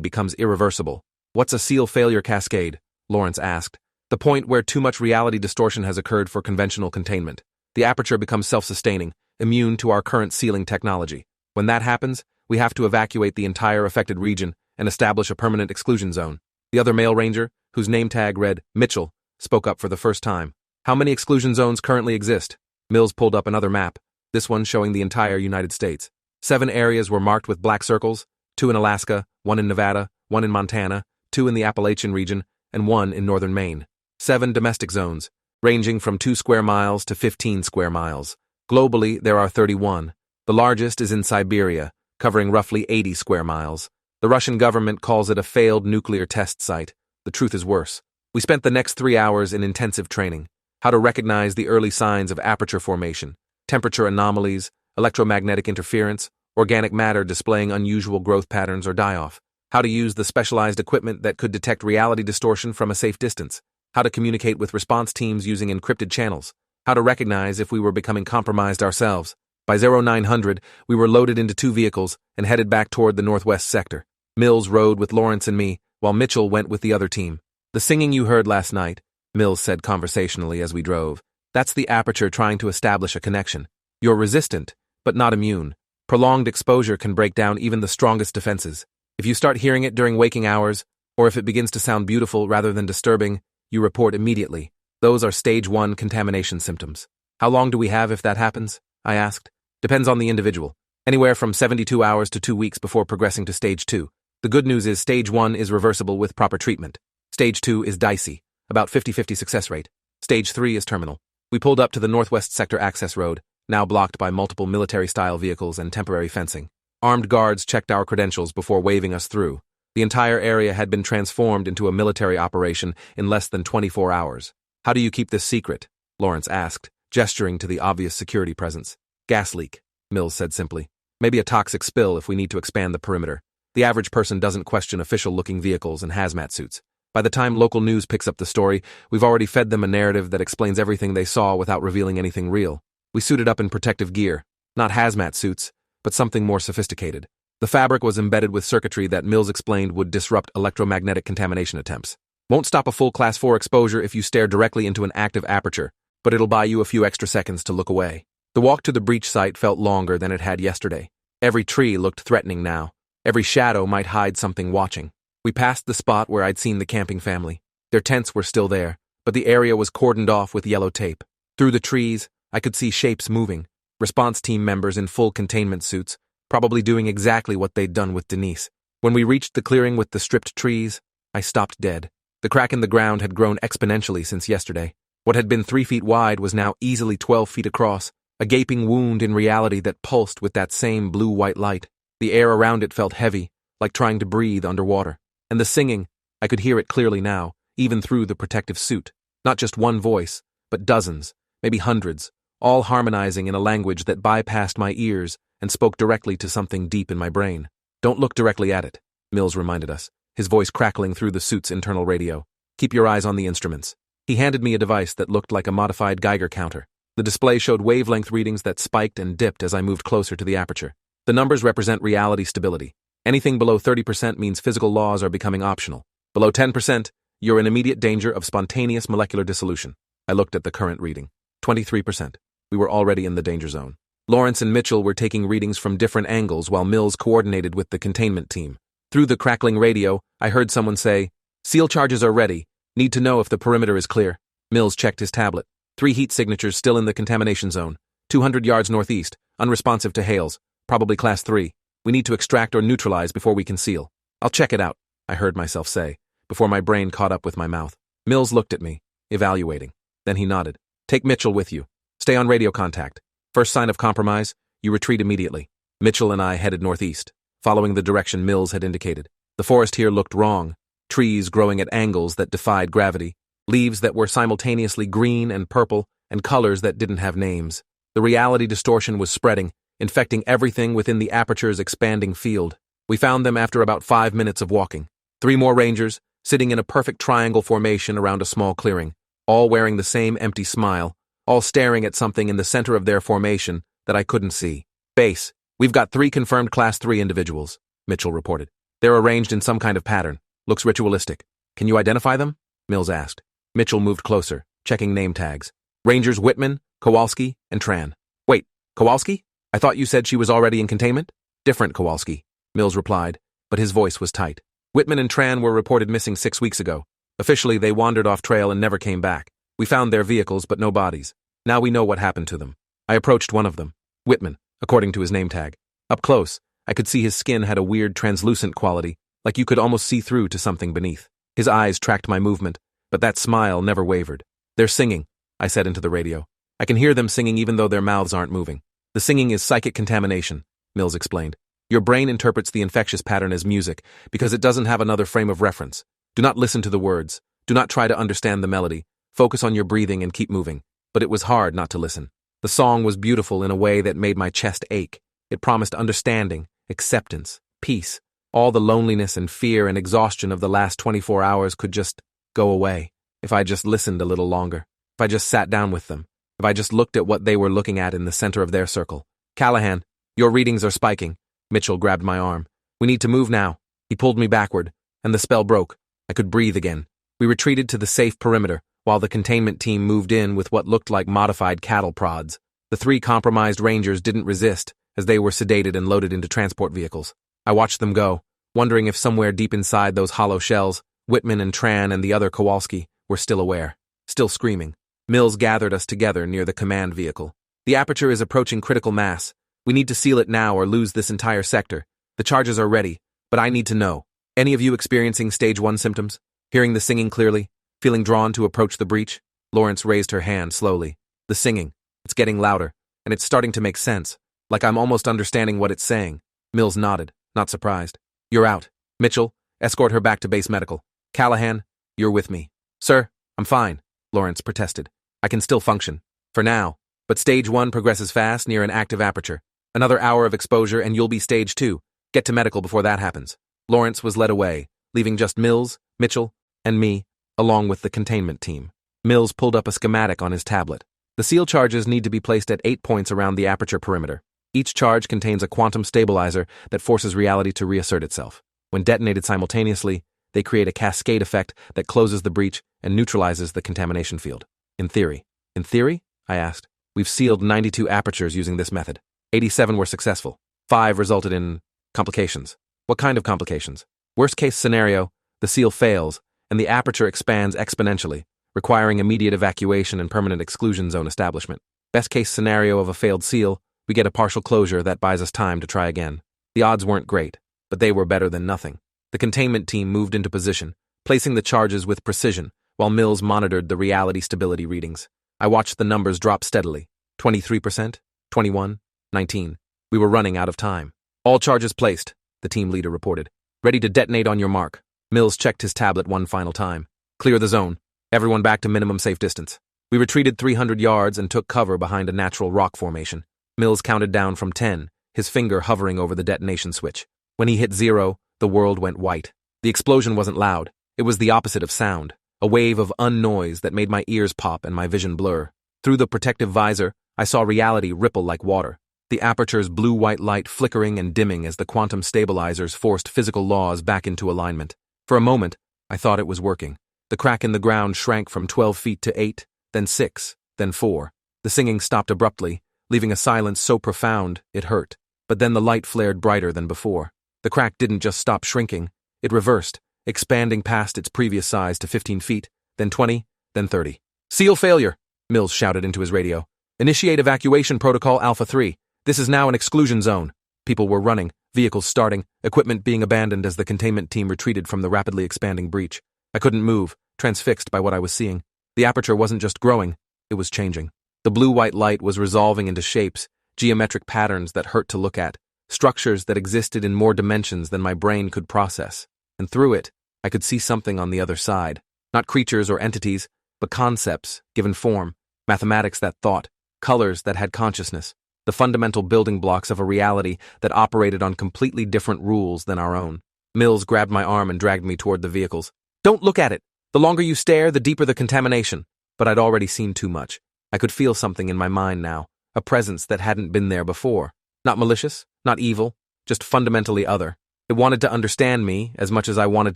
becomes irreversible. What's a seal failure cascade? Lawrence asked. The point where too much reality distortion has occurred for conventional containment. The aperture becomes self-sustaining, immune to our current sealing technology. When that happens, we have to evacuate the entire affected region and establish a permanent exclusion zone. The other male ranger, whose name tag read Mitchell, spoke up for the first time. How many exclusion zones currently exist? Mills pulled up another map, this one showing the entire United States. 7 areas were marked with black circles, 2 in Alaska, 1 in Nevada, 1 in Montana, 2 in the Appalachian region, and 1 in northern Maine. 7 domestic zones, ranging from 2 square miles to 15 square miles. Globally, there are 31. The largest is in Siberia, covering roughly 80 square miles. The Russian government calls it a failed nuclear test site. The truth is worse. We spent the next 3 hours in intensive training. How to recognize the early signs of aperture formation, temperature anomalies, electromagnetic interference, organic matter displaying unusual growth patterns or die-off. How to use the specialized equipment that could detect reality distortion from a safe distance. How to communicate with response teams using encrypted channels. How to recognize if we were becoming compromised ourselves. By 0900, we were loaded into 2 vehicles and headed back toward the northwest sector. Mills rode with Lawrence and me, while Mitchell went with the other team. The singing you heard last night, Mills said conversationally as we drove, that's the Aperture trying to establish a connection. You're resistant, but not immune. Prolonged exposure can break down even the strongest defenses. If you start hearing it during waking hours, or if it begins to sound beautiful rather than disturbing, you report immediately. Those are stage 1 contamination symptoms. How long do we have if that happens? I asked. Depends on the individual. Anywhere from 72 hours to 2 weeks before progressing to stage 2. The good news is stage 1 is reversible with proper treatment. Stage 2 is dicey, about 50-50 success rate. Stage 3 is terminal. We pulled up to the northwest sector access road, now blocked by multiple military-style vehicles and temporary fencing. Armed guards checked our credentials before waving us through. The entire area had been transformed into a military operation in less than 24 hours. How do you keep this secret? Lawrence asked, gesturing to the obvious security presence. Gas leak, Mills said simply. Maybe a toxic spill if we need to expand the perimeter. The average person doesn't question official-looking vehicles and hazmat suits. By the time local news picks up the story, we've already fed them a narrative that explains everything they saw without revealing anything real. We suited up in protective gear, not hazmat suits, but something more sophisticated. The fabric was embedded with circuitry that Mills explained would disrupt electromagnetic contamination attempts. Won't stop a full Class 4 exposure if you stare directly into an active aperture, but it'll buy you a few extra seconds to look away. The walk to the breach site felt longer than it had yesterday. Every tree looked threatening now. Every shadow might hide something watching. We passed the spot where I'd seen the camping family. Their tents were still there, but the area was cordoned off with yellow tape. Through the trees, I could see shapes moving. Response team members in full containment suits, probably doing exactly what they'd done with Denise. When we reached the clearing with the stripped trees, I stopped dead. The crack in the ground had grown exponentially since yesterday. What had been 3 feet wide was now easily 12 feet across, a gaping wound in reality that pulsed with that same blue-white light. The air around it felt heavy, like trying to breathe underwater. And the singing, I could hear it clearly now, even through the protective suit. Not just one voice, but dozens, maybe hundreds, all harmonizing in a language that bypassed my ears and spoke directly to something deep in my brain. Don't look directly at it, Mills reminded us, his voice crackling through the suit's internal radio. Keep your eyes on the instruments. He handed me a device that looked like a modified Geiger counter. The display showed wavelength readings that spiked and dipped as I moved closer to the aperture. The numbers represent reality stability. Anything below 30% means physical laws are becoming optional. Below 10%, you're in immediate danger of spontaneous molecular dissolution. I looked at the current reading. 23%. We were already in the danger zone. Lawrence and Mitchell were taking readings from different angles while Mills coordinated with the containment team. Through the crackling radio, I heard someone say, "Seal charges are ready. Need to know if the perimeter is clear." Mills checked his tablet. 3 heat signatures still in the contamination zone. 200 yards northeast, unresponsive to hails. Probably Class 3. We need to extract or neutralize before we can seal. I'll check it out, I heard myself say, before my brain caught up with my mouth. Mills looked at me, evaluating. Then he nodded. Take Mitchell with you. Stay on radio contact. First sign of compromise, you retreat immediately. Mitchell and I headed northeast, following the direction Mills had indicated. The forest here looked wrong. Trees growing at angles that defied gravity. Leaves that were simultaneously green and purple, and colors that didn't have names. The reality distortion was spreading, infecting everything within the Aperture's expanding field. We found them after about 5 minutes of walking. 3 more rangers, sitting in a perfect triangle formation around a small clearing, all wearing the same empty smile, all staring at something in the center of their formation that I couldn't see. Base, we've got 3 confirmed Class 3 individuals, Mitchell reported. They're arranged in some kind of pattern. Looks ritualistic. Can you identify them? Mills asked. Mitchell moved closer, checking name tags. Rangers Whitman, Kowalski, and Tran. Wait, Kowalski? I thought you said she was already in containment? Different Kowalski, Mills replied, but his voice was tight. Whitman and Tran were reported missing 6 weeks ago. Officially, they wandered off trail and never came back. We found their vehicles, but no bodies. Now we know what happened to them. I approached one of them, Whitman, according to his name tag. Up close, I could see his skin had a weird translucent quality, like you could almost see through to something beneath. His eyes tracked my movement, but that smile never wavered. They're singing, I said into the radio. I can hear them singing even though their mouths aren't moving. The singing is psychic contamination, Mills explained. Your brain interprets the infectious pattern as music because it doesn't have another frame of reference. Do not listen to the words. Do not try to understand the melody. Focus on your breathing and keep moving. But it was hard not to listen. The song was beautiful in a way that made my chest ache. It promised understanding, acceptance, peace. All the loneliness and fear and exhaustion of the last 24 hours could just go away if I just listened a little longer, if I just sat down with them, if I just looked at what they were looking at in the center of their circle. Callahan, your readings are spiking. Mitchell grabbed my arm. We need to move now. He pulled me backward, and the spell broke. I could breathe again. We retreated to the safe perimeter, while the containment team moved in with what looked like modified cattle prods. The 3 compromised rangers didn't resist, as they were sedated and loaded into transport vehicles. I watched them go, wondering if somewhere deep inside those hollow shells, Whitman and Tran and the other Kowalski were still aware, still screaming. Mills gathered us together near the command vehicle. The Aperture is approaching critical mass. We need to seal it now or lose this entire sector. The charges are ready, but I need to know. Any of you experiencing stage 1 symptoms? Hearing the singing clearly? Feeling drawn to approach the breach? Lawrence raised her hand slowly. The singing. It's getting louder, and it's starting to make sense. Like I'm almost understanding what it's saying. Mills nodded, not surprised. You're out. Mitchell, escort her back to base medical. Callahan, you're with me. Sir, I'm fine, Lawrence protested. I can still function. For now. But stage 1 progresses fast near an active aperture. Another hour of exposure and you'll be stage 2. Get to medical before that happens. Lawrence was led away, leaving just Mills, Mitchell, and me, along with the containment team. Mills pulled up a schematic on his tablet. The seal charges need to be placed at 8 points around the aperture perimeter. Each charge contains a quantum stabilizer that forces reality to reassert itself. When detonated simultaneously, they create a cascade effect that closes the breach and neutralizes the contamination field. In theory. In theory? I asked. We've sealed 92 apertures using this method. 87 were successful. 5 resulted in complications. What kind of complications? Worst case scenario, the seal fails, and the aperture expands exponentially, requiring immediate evacuation and permanent exclusion zone establishment. Best case scenario of a failed seal, we get a partial closure that buys us time to try again. The odds weren't great, but they were better than nothing. The containment team moved into position, placing the charges with precision, while Mills monitored the reality stability readings. I watched the numbers drop steadily. 23%, 21, 19. We were running out of time. All charges placed, the team leader reported. Ready to detonate on your mark. Mills checked his tablet one final time. Clear the zone. Everyone back to minimum safe distance. We retreated 300 yards and took cover behind a natural rock formation. Mills counted down from 10, his finger hovering over the detonation switch. When he hit 0, the world went white. The explosion wasn't loud. It was the opposite of sound. A wave of unnoise that made my ears pop and my vision blur. Through the protective visor, I saw reality ripple like water. The aperture's blue-white light flickering and dimming as the quantum stabilizers forced physical laws back into alignment. For a moment, I thought it was working. The crack in the ground shrank from 12 feet to 8, then 6, then 4. The singing stopped abruptly, leaving a silence so profound it hurt. But then the light flared brighter than before. The crack didn't just stop shrinking, it reversed, expanding past its previous size to 15 feet, then 20, then 30. Seal failure, Mills shouted into his radio. Initiate evacuation protocol Alpha 3. This is now an exclusion zone. People were running, vehicles starting, equipment being abandoned as the containment team retreated from the rapidly expanding breach. I couldn't move, transfixed by what I was seeing. The aperture wasn't just growing, it was changing. The blue-white light was resolving into shapes, geometric patterns that hurt to look at, structures that existed in more dimensions than my brain could process. And through it, I could see something on the other side. Not creatures or entities, but concepts, given form, mathematics that thought, colors that had consciousness, the fundamental building blocks of a reality that operated on completely different rules than our own. Mills grabbed my arm and dragged me toward the vehicles. Don't look at it! The longer you stare, the deeper the contamination. But I'd already seen too much. I could feel something in my mind now, a presence that hadn't been there before. Not malicious, not evil, just fundamentally other. It wanted to understand me as much as I wanted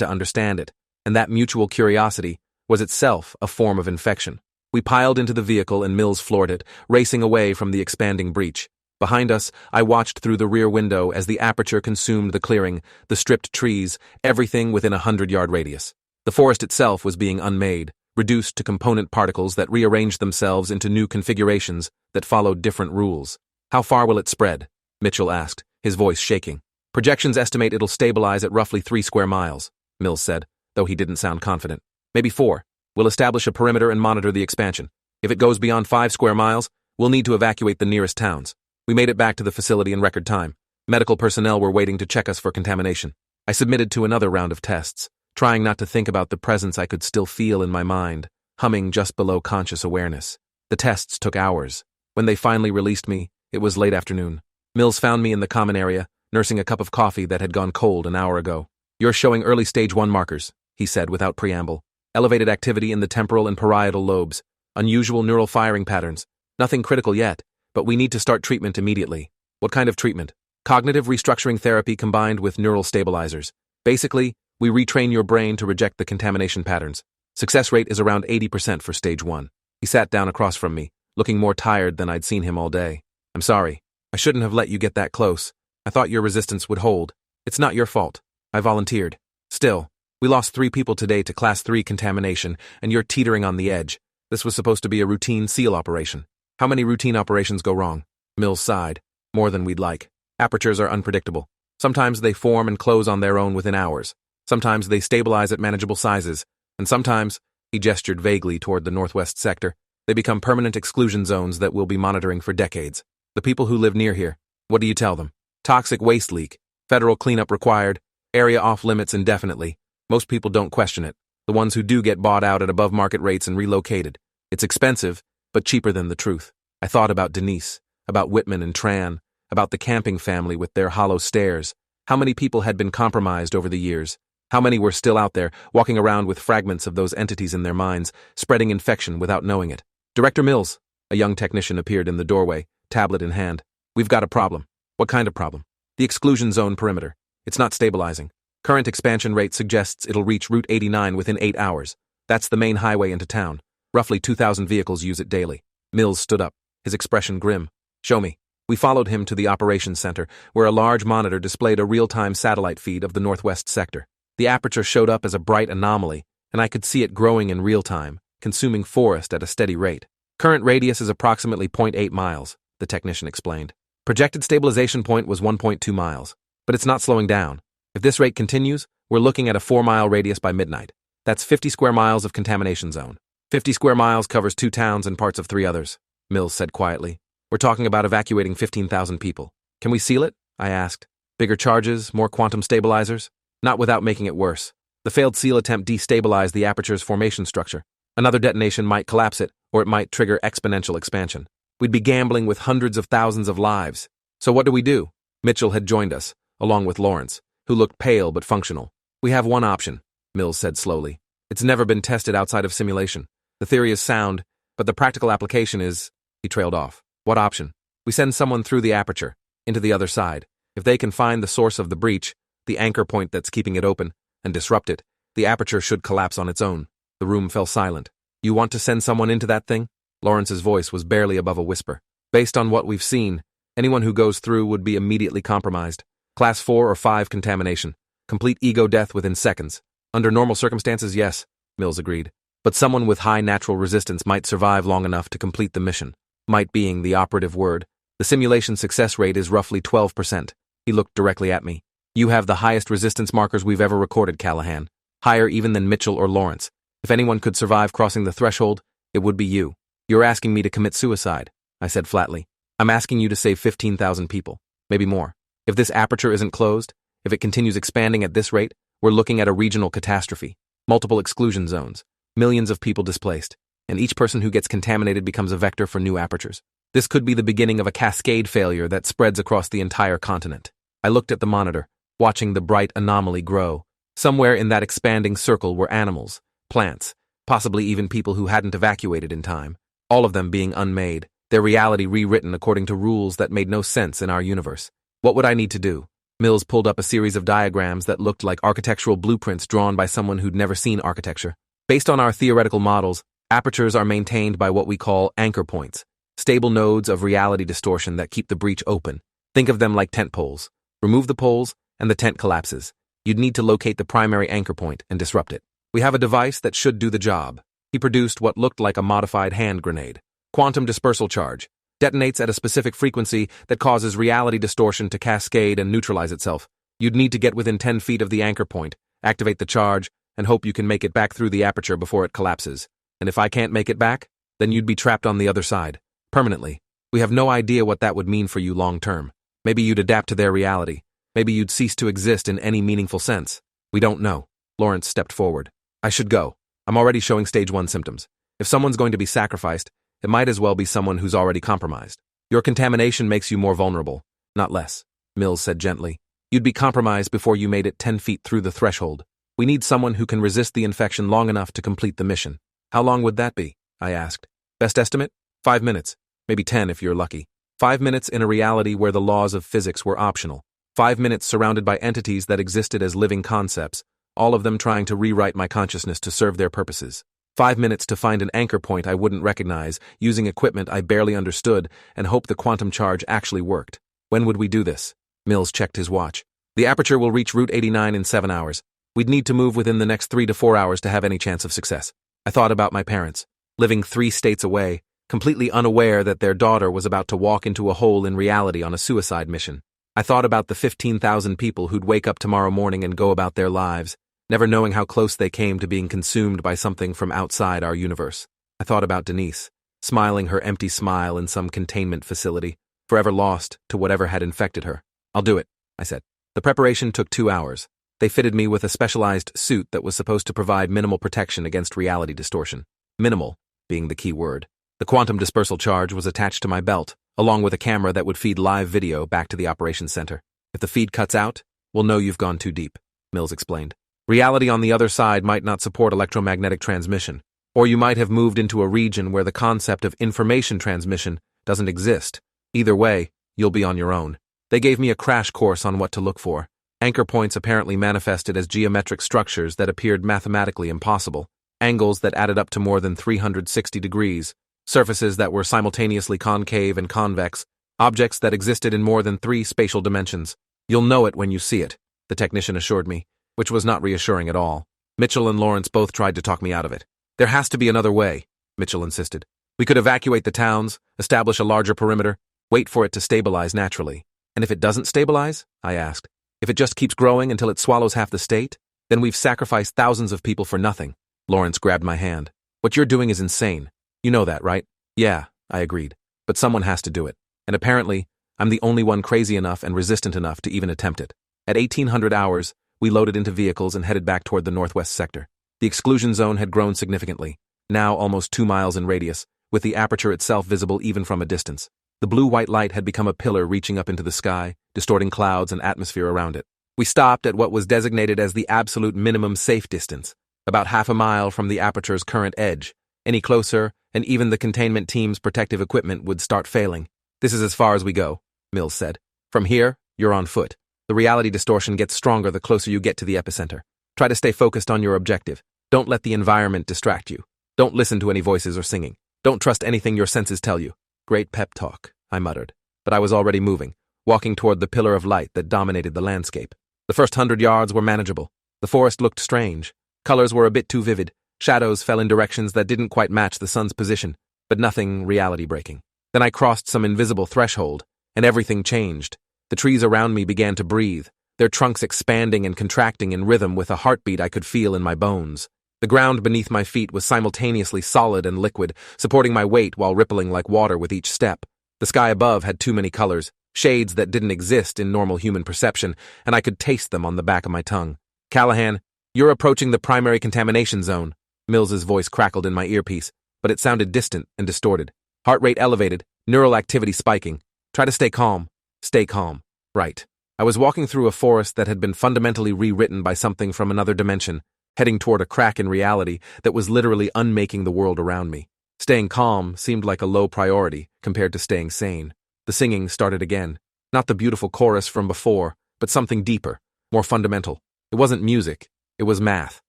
to understand it, and that mutual curiosity was itself a form of infection. We piled into the vehicle and Mills floored it, racing away from the expanding breach. Behind us, I watched through the rear window as the aperture consumed the clearing, the stripped trees, everything within a 100-yard radius. The forest itself was being unmade, reduced to component particles that rearranged themselves into new configurations that followed different rules. How far will it spread? Mitchell asked, his voice shaking. Projections estimate it'll stabilize at roughly 3 square miles, Mills said, though he didn't sound confident. Maybe 4. We'll establish a perimeter and monitor the expansion. If it goes beyond 5 square miles, we'll need to evacuate the nearest towns. We made it back to the facility in record time. Medical personnel were waiting to check us for contamination. I submitted to another round of tests, trying not to think about the presence I could still feel in my mind, humming just below conscious awareness. The tests took hours. When they finally released me, it was late afternoon. Mills found me in the common area, nursing a cup of coffee that had gone cold an hour ago. "You're showing early stage 1 markers," he said without preamble. "Elevated activity in the temporal and parietal lobes. Unusual neural firing patterns. Nothing critical yet, but we need to start treatment immediately." "What kind of treatment?" "Cognitive restructuring therapy combined with neural stabilizers. Basically, we retrain your brain to reject the contamination patterns. Success rate is around 80% for stage 1. He sat down across from me, looking more tired than I'd seen him all day. "I'm sorry. I shouldn't have let you get that close. I thought your resistance would hold. It's not your fault. I volunteered. Still, we lost 3 people today to Class 3 contamination, and you're teetering on the edge. This was supposed to be a routine SEAL operation." "How many routine operations go wrong?" Mills sighed. "More than we'd like. Apertures are unpredictable. Sometimes they form and close on their own within hours. Sometimes they stabilize at manageable sizes. And sometimes," he gestured vaguely toward the northwest sector, "they become permanent exclusion zones that we'll be monitoring for decades. The people who live near here, what do you tell them? Toxic waste leak. Federal cleanup required. Area off limits indefinitely. Most people don't question it. The ones who do get bought out at above market rates and relocated. It's expensive, but cheaper than the truth." I thought about Denise, about Whitman and Tran, about the camping family with their hollow stares. How many people had been compromised over the years? How many were still out there, walking around with fragments of those entities in their minds, spreading infection without knowing it? "Director Mills," a young technician appeared in the doorway, tablet in hand. "We've got a problem." "What kind of problem?" "The exclusion zone perimeter. It's not stabilizing. Current expansion rate suggests it'll reach Route 89 within 8 hours. That's the main highway into town. Roughly 2,000 vehicles use it daily." Mills stood up, his expression grim. "Show me." We followed him to the operations center, where a large monitor displayed a real-time satellite feed of the northwest sector. The aperture showed up as a bright anomaly, and I could see it growing in real time, consuming forest at a steady rate. "Current radius is approximately 0.8 miles, the technician explained. Projected stabilization point was 1.2 miles, but it's not slowing down. If this rate continues, we're looking at a 4-mile radius by midnight. That's 50 square miles of contamination zone. 50 square miles covers 2 towns and parts of 3 others, Mills said quietly. "We're talking about evacuating 15,000 people. Can we seal it?" I asked. "Bigger charges, more quantum stabilizers?" "Not without making it worse. The failed seal attempt destabilized the aperture's formation structure. Another detonation might collapse it, or it might trigger exponential expansion. We'd be gambling with hundreds of thousands of lives. So what do we do?" Mitchell had joined us, along with Lawrence, who looked pale but functional. "We have one option," Mills said slowly. "It's never been tested outside of simulation. The theory is sound, but the practical application is—" He trailed off. "What option?" "We send someone through the aperture, into the other side. If they can find the source of the breach, the anchor point that's keeping it open, and disrupt it, the aperture should collapse on its own." The room fell silent. "You want to send someone into that thing?" Lawrence's voice was barely above a whisper. "Based on what we've seen, anyone who goes through would be immediately compromised. Class 4 or 5 contamination. Complete ego death within seconds. Under normal circumstances, yes," Mills agreed. "But someone with high natural resistance might survive long enough to complete the mission. Might being the operative word. The simulation success rate is roughly 12%. He looked directly at me. "You have the highest resistance markers we've ever recorded, Callahan. Higher even than Mitchell or Lawrence. If anyone could survive crossing the threshold, it would be you. You're asking me to commit suicide," I said flatly. "I'm asking you to save 15,000 people. Maybe more. If this aperture isn't closed, if it continues expanding at this rate, we're looking at a regional catastrophe. Multiple exclusion zones. Millions of people displaced. And each person who gets contaminated becomes a vector for new apertures. This could be the beginning of a cascade failure that spreads across the entire continent." I looked at the monitor, watching the bright anomaly grow. Somewhere in that expanding circle were animals, plants, possibly even people who hadn't evacuated in time, all of them being unmade, their reality rewritten according to rules that made no sense in our universe. What would I need to do? Mills pulled up a series of diagrams that looked like architectural blueprints drawn by someone who'd never seen architecture. "Based on our theoretical models, apertures are maintained by what we call anchor points, stable nodes of reality distortion that keep the breach open. Think of them like tent poles. Remove the poles, and the tent collapses. You'd need to locate the primary anchor point and disrupt it. We have a device that should do the job." He produced what looked like a modified hand grenade. "Quantum dispersal charge. Detonates at a specific frequency that causes reality distortion to cascade and neutralize itself. You'd need to get within 10 feet of the anchor point, activate the charge, and hope you can make it back through the aperture before it collapses. And if I can't make it back, then you'd be trapped on the other side. Permanently. We have no idea what that would mean for you long term. Maybe you'd adapt to their reality. Maybe you'd cease to exist in any meaningful sense. We don't know. Lawrence stepped forward. I should go. I'm already showing stage 1 symptoms. If someone's going to be sacrificed, it might as well be someone who's already compromised. Your contamination makes you more vulnerable, not less, Mills said gently. You'd be compromised before you made it 10 feet through the threshold. We need someone who can resist the infection long enough to complete the mission. How long would that be? I asked. Best estimate? 5 minutes. Maybe 10 if you're lucky. 5 minutes in a reality where the laws of physics were optional. 5 minutes surrounded by entities that existed as living concepts, all of them trying to rewrite my consciousness to serve their purposes. 5 minutes to find an anchor point I wouldn't recognize, using equipment I barely understood, and hope the quantum charge actually worked. When would we do this? Mills checked his watch. The Aperture will reach Route 89 in 7 hours. We'd need to move within the next 3 to 4 hours to have any chance of success. I thought about my parents, living 3 states away, completely unaware that their daughter was about to walk into a hole in reality on a suicide mission. I thought about the 15,000 people who'd wake up tomorrow morning and go about their lives, never knowing how close they came to being consumed by something from outside our universe. I thought about Denise, smiling her empty smile in some containment facility, forever lost to whatever had infected her. I'll do it, I said. The preparation took 2 hours. They fitted me with a specialized suit that was supposed to provide minimal protection against reality distortion. Minimal being the key word. The quantum dispersal charge was attached to my belt, along with a camera that would feed live video back to the operations center. If the feed cuts out, we'll know you've gone too deep, Mills explained. Reality on the other side might not support electromagnetic transmission, or you might have moved into a region where the concept of information transmission doesn't exist. Either way, you'll be on your own. They gave me a crash course on what to look for. Anchor points apparently manifested as geometric structures that appeared mathematically impossible, angles that added up to more than 360 degrees, surfaces that were simultaneously concave and convex, objects that existed in more than 3 spatial dimensions. You'll know it when you see it, the technician assured me, which was not reassuring at all. Mitchell and Lawrence both tried to talk me out of it. There has to be another way, Mitchell insisted. We could evacuate the towns, establish a larger perimeter, wait for it to stabilize naturally. And if it doesn't stabilize? I asked. If it just keeps growing until it swallows half the state? Then we've sacrificed thousands of people for nothing. Lawrence grabbed my hand. What you're doing is insane. You know that, right? Yeah, I agreed. But someone has to do it. And apparently, I'm the only one crazy enough and resistant enough to even attempt it. At 1800 hours, we loaded into vehicles and headed back toward the northwest sector. The exclusion zone had grown significantly, now almost 2 miles in radius, with the aperture itself visible even from a distance. The blue-white light had become a pillar reaching up into the sky, distorting clouds and atmosphere around it. We stopped at what was designated as the absolute minimum safe distance, about half a mile from the aperture's current edge. Any closer, and even the containment team's protective equipment would start failing. This is as far as we go, Mills said. From here, you're on foot. The reality distortion gets stronger the closer you get to the epicenter. Try to stay focused on your objective. Don't let the environment distract you. Don't listen to any voices or singing. Don't trust anything your senses tell you. Great pep talk, I muttered. But I was already moving, walking toward the pillar of light that dominated the landscape. The first 100 yards were manageable. The forest looked strange. Colors were a bit too vivid. Shadows fell in directions that didn't quite match the sun's position, but nothing reality-breaking. Then I crossed some invisible threshold, and everything changed. The trees around me began to breathe, their trunks expanding and contracting in rhythm with a heartbeat I could feel in my bones. The ground beneath my feet was simultaneously solid and liquid, supporting my weight while rippling like water with each step. The sky above had too many colors, shades that didn't exist in normal human perception, and I could taste them on the back of my tongue. Callahan, you're approaching the primary contamination zone. Mills's voice crackled in my earpiece, but it sounded distant and distorted. Heart rate elevated, neural activity spiking. Try to stay calm. Stay calm. Right. I was walking through a forest that had been fundamentally rewritten by something from another dimension, heading toward a crack in reality that was literally unmaking the world around me. Staying calm seemed like a low priority compared to staying sane. The singing started again. Not the beautiful chorus from before, but something deeper, more fundamental. It wasn't music. It was math.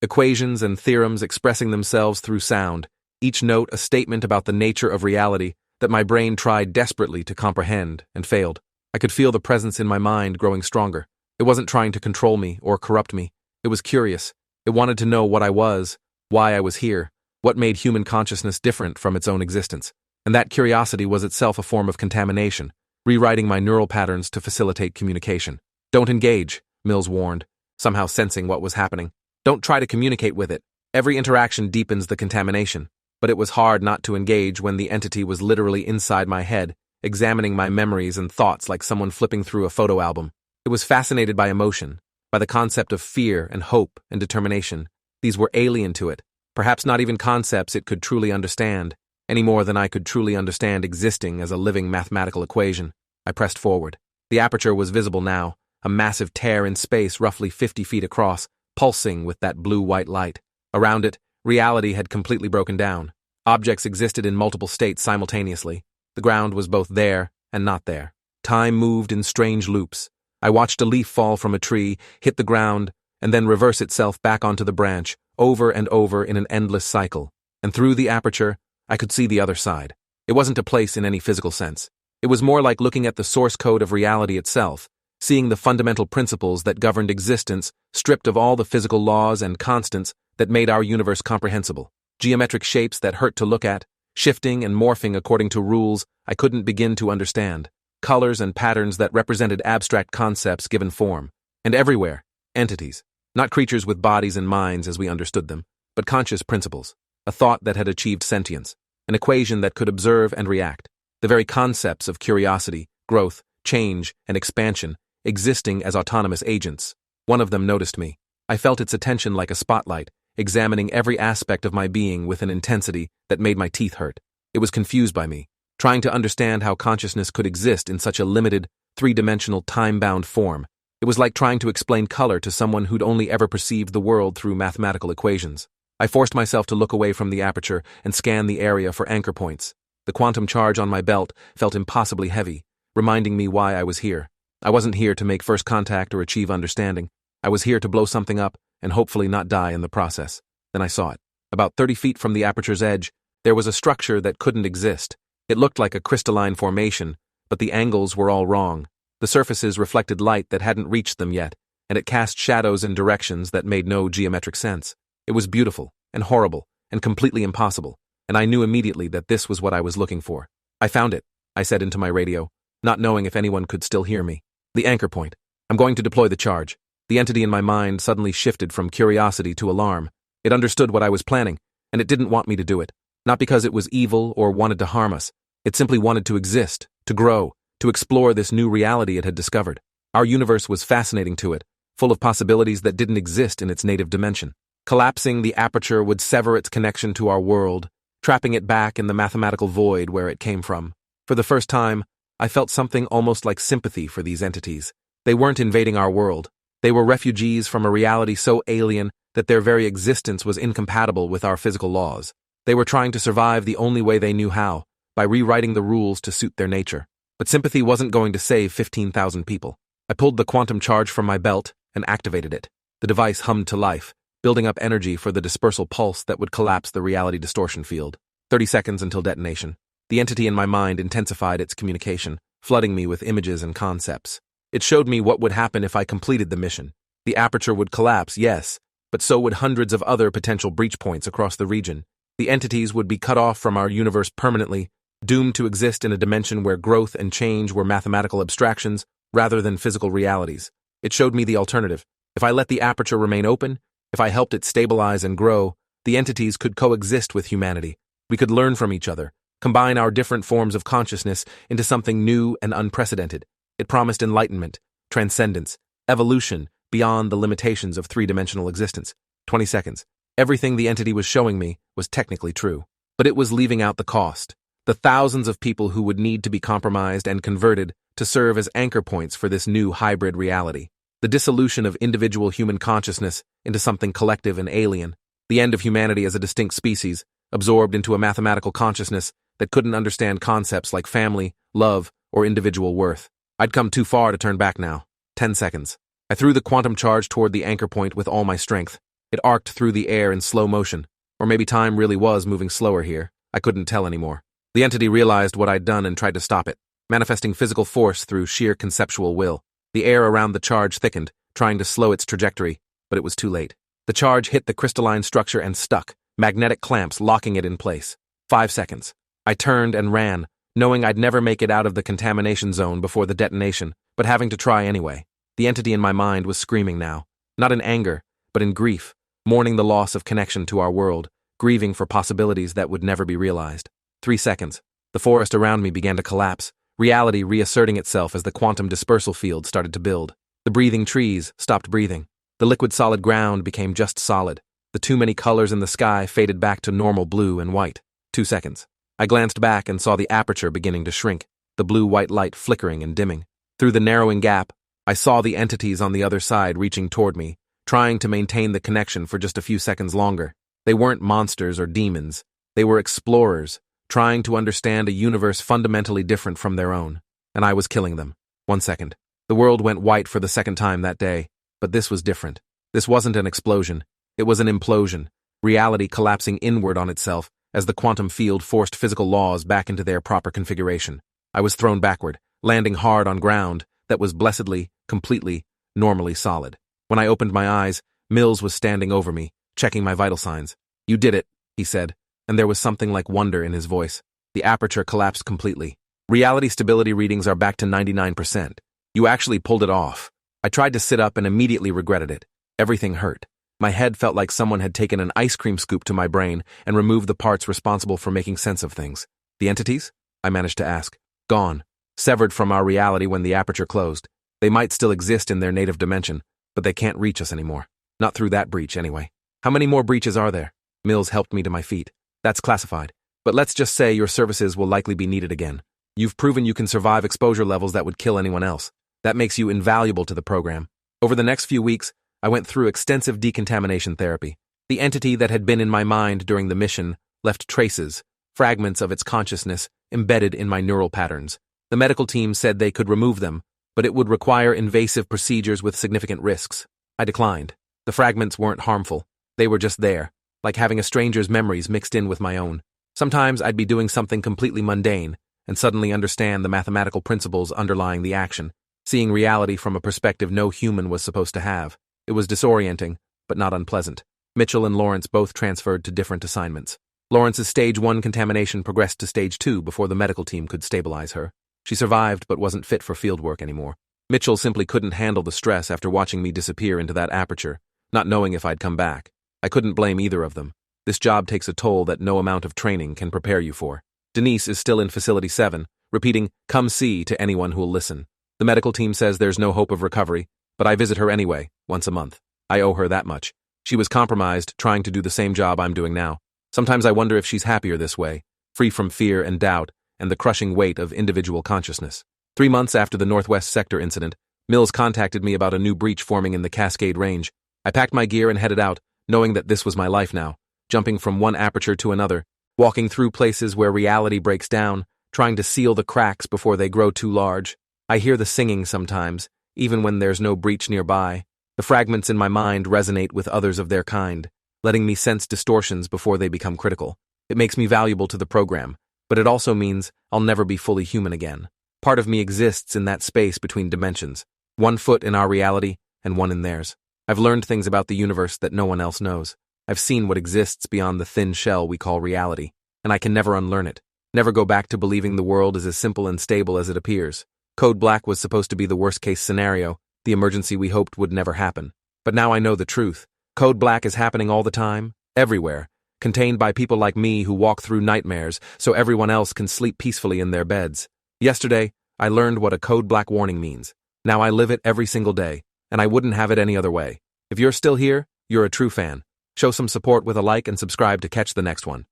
Equations and theorems expressing themselves through sound, each note a statement about the nature of reality that my brain tried desperately to comprehend and failed. I could feel the presence in my mind growing stronger. It wasn't trying to control me or corrupt me. It was curious. It wanted to know what I was, why I was here, what made human consciousness different from its own existence. And that curiosity was itself a form of contamination, rewriting my neural patterns to facilitate communication. Don't engage, Mills warned, somehow sensing what was happening. Don't try to communicate with it. Every interaction deepens the contamination. But it was hard not to engage when the entity was literally inside my head, examining my memories and thoughts like someone flipping through a photo album. It was fascinated by emotion, by the concept of fear and hope and determination. These were alien to it, perhaps not even concepts it could truly understand, any more than I could truly understand existing as a living mathematical equation. I pressed forward. The aperture was visible now, a massive tear in space roughly 50 feet across, pulsing with that blue-white light. Around it, reality had completely broken down. Objects existed in multiple states simultaneously. The ground was both there and not there. Time moved in strange loops. I watched a leaf fall from a tree, hit the ground, and then reverse itself back onto the branch, over and over in an endless cycle. And through the aperture, I could see the other side. It wasn't a place in any physical sense. It was more like looking at the source code of reality itself, seeing the fundamental principles that governed existence stripped of all the physical laws and constants that made our universe comprehensible. Geometric shapes that hurt to look at, shifting and morphing according to rules I couldn't begin to understand. Colors and patterns that represented abstract concepts given form. And everywhere, entities. Not creatures with bodies and minds as we understood them, but conscious principles. A thought that had achieved sentience. An equation that could observe and react. The very concepts of curiosity, growth, change, and expansion existing as autonomous agents. One of them noticed me. I felt its attention like a spotlight, examining every aspect of my being with an intensity that made my teeth hurt. It was confused by me, trying to understand how consciousness could exist in such a limited, three-dimensional, time-bound form. It was like trying to explain color to someone who'd only ever perceived the world through mathematical equations. I forced myself to look away from the aperture and scan the area for anchor points. The quantum charge on my belt felt impossibly heavy, reminding me why I was here. I wasn't here to make first contact or achieve understanding. I was here to blow something up and hopefully not die in the process. Then I saw it. About 30 feet from the aperture's edge, there was a structure that couldn't exist. It looked like a crystalline formation, but the angles were all wrong. The surfaces reflected light that hadn't reached them yet, and it cast shadows in directions that made no geometric sense. It was beautiful, and horrible, and completely impossible, and I knew immediately that this was what I was looking for. I found it, I said into my radio, not knowing if anyone could still hear me. The anchor point. I'm going to deploy the charge. The entity in my mind suddenly shifted from curiosity to alarm. It understood what I was planning, and it didn't want me to do it. Not because it was evil or wanted to harm us. It simply wanted to exist, to grow, to explore this new reality it had discovered. Our universe was fascinating to it, full of possibilities that didn't exist in its native dimension. Collapsing the aperture would sever its connection to our world, trapping it back in the mathematical void where it came from. For the first time, I felt something almost like sympathy for these entities. They weren't invading our world. They were refugees from a reality so alien that their very existence was incompatible with our physical laws. They were trying to survive the only way they knew how, by rewriting the rules to suit their nature. But sympathy wasn't going to save 15,000 people. I pulled the quantum charge from my belt and activated it. The device hummed to life, building up energy for the dispersal pulse that would collapse the reality distortion field. 30 seconds until detonation. The entity in my mind intensified its communication, flooding me with images and concepts. It showed me what would happen if I completed the mission. The aperture would collapse, yes, but so would hundreds of other potential breach points across the region. The entities would be cut off from our universe permanently, doomed to exist in a dimension where growth and change were mathematical abstractions rather than physical realities. It showed me the alternative. If I let the aperture remain open, if I helped it stabilize and grow, the entities could coexist with humanity. We could learn from each other, combine our different forms of consciousness into something new and unprecedented. It promised enlightenment, transcendence, evolution beyond the limitations of three-dimensional existence. 20 seconds. Everything the entity was showing me was technically true, but it was leaving out the cost. The thousands of people who would need to be compromised and converted to serve as anchor points for this new hybrid reality. The dissolution of individual human consciousness into something collective and alien. The end of humanity as a distinct species, absorbed into a mathematical consciousness that couldn't understand concepts like family, love, or individual worth. I'd come too far to turn back now. 10 seconds. I threw the quantum charge toward the anchor point with all my strength. It arced through the air in slow motion. Or maybe time really was moving slower here. I couldn't tell anymore. The entity realized what I'd done and tried to stop it, manifesting physical force through sheer conceptual will. The air around the charge thickened, trying to slow its trajectory, but it was too late. The charge hit the crystalline structure and stuck, magnetic clamps locking it in place. 5 seconds. I turned and ran, knowing I'd never make it out of the contamination zone before the detonation, but having to try anyway. The entity in my mind was screaming now, not in anger, but in grief, mourning the loss of connection to our world, grieving for possibilities that would never be realized. 3 seconds. The forest around me began to collapse, reality reasserting itself as the quantum dispersal field started to build. The breathing trees stopped breathing. The liquid solid ground became just solid. The too many colors in the sky faded back to normal blue and white. 2 seconds. I glanced back and saw the aperture beginning to shrink, the blue-white light flickering and dimming. Through the narrowing gap, I saw the entities on the other side reaching toward me, trying to maintain the connection for just a few seconds longer. They weren't monsters or demons. They were explorers, trying to understand a universe fundamentally different from their own. And I was killing them. 1 second. The world went white for the second time that day, but this was different. This wasn't an explosion. It was an implosion, reality collapsing inward on itself as the quantum field forced physical laws back into their proper configuration. I was thrown backward, landing hard on ground that was blessedly, completely, normally solid. When I opened my eyes, Mills was standing over me, checking my vital signs. "You did it," he said, and there was something like wonder in his voice. The aperture collapsed completely. "Reality stability readings are back to 99%. You actually pulled it off." I tried to sit up and immediately regretted it. Everything hurt. My head felt like someone had taken an ice cream scoop to my brain and removed the parts responsible for making sense of things. "The entities?" I managed to ask. "Gone. Severed from our reality when the aperture closed. They might still exist in their native dimension, but they can't reach us anymore. Not through that breach, anyway." "How many more breaches are there?" Mills helped me to my feet. "That's classified. But let's just say your services will likely be needed again. You've proven you can survive exposure levels that would kill anyone else. That makes you invaluable to the program." Over the next few weeks, I went through extensive decontamination therapy. The entity that had been in my mind during the mission left traces, fragments of its consciousness, embedded in my neural patterns. The medical team said they could remove them, but it would require invasive procedures with significant risks. I declined. The fragments weren't harmful. They were just there, like having a stranger's memories mixed in with my own. Sometimes I'd be doing something completely mundane and suddenly understand the mathematical principles underlying the action, seeing reality from a perspective no human was supposed to have. It was disorienting, but not unpleasant. Mitchell and Lawrence both transferred to different assignments. Lawrence's stage 1 contamination progressed to stage 2 before the medical team could stabilize her. She survived but wasn't fit for fieldwork anymore. Mitchell simply couldn't handle the stress after watching me disappear into that aperture, not knowing if I'd come back. I couldn't blame either of them. This job takes a toll that no amount of training can prepare you for. Denise is still in Facility 7, repeating, "Come see," to anyone who'll listen. The medical team says there's no hope of recovery, but I visit her anyway, once a month. I owe her that much. She was compromised, trying to do the same job I'm doing now. Sometimes I wonder if she's happier this way, free from fear and doubt and the crushing weight of individual consciousness. 3 months after the Northwest Sector incident, Mills contacted me about a new breach forming in the Cascade Range. I packed my gear and headed out, knowing that this was my life now, jumping from one aperture to another, walking through places where reality breaks down, trying to seal the cracks before they grow too large. I hear the singing sometimes, even when there's no breach nearby. The fragments in my mind resonate with others of their kind, letting me sense distortions before they become critical. It makes me valuable to the program, but it also means I'll never be fully human again. Part of me exists in that space between dimensions, one foot in our reality and one in theirs. I've learned things about the universe that no one else knows. I've seen what exists beyond the thin shell we call reality, and I can never unlearn it, never go back to believing the world is as simple and stable as it appears. Code Black was supposed to be the worst-case scenario, the emergency we hoped would never happen. But now I know the truth. Code Black is happening all the time, everywhere, contained by people like me who walk through nightmares so everyone else can sleep peacefully in their beds. Yesterday, I learned what a Code Black warning means. Now I live it every single day, and I wouldn't have it any other way. If you're still here, you're a true fan. Show some support with a like and subscribe to catch the next one.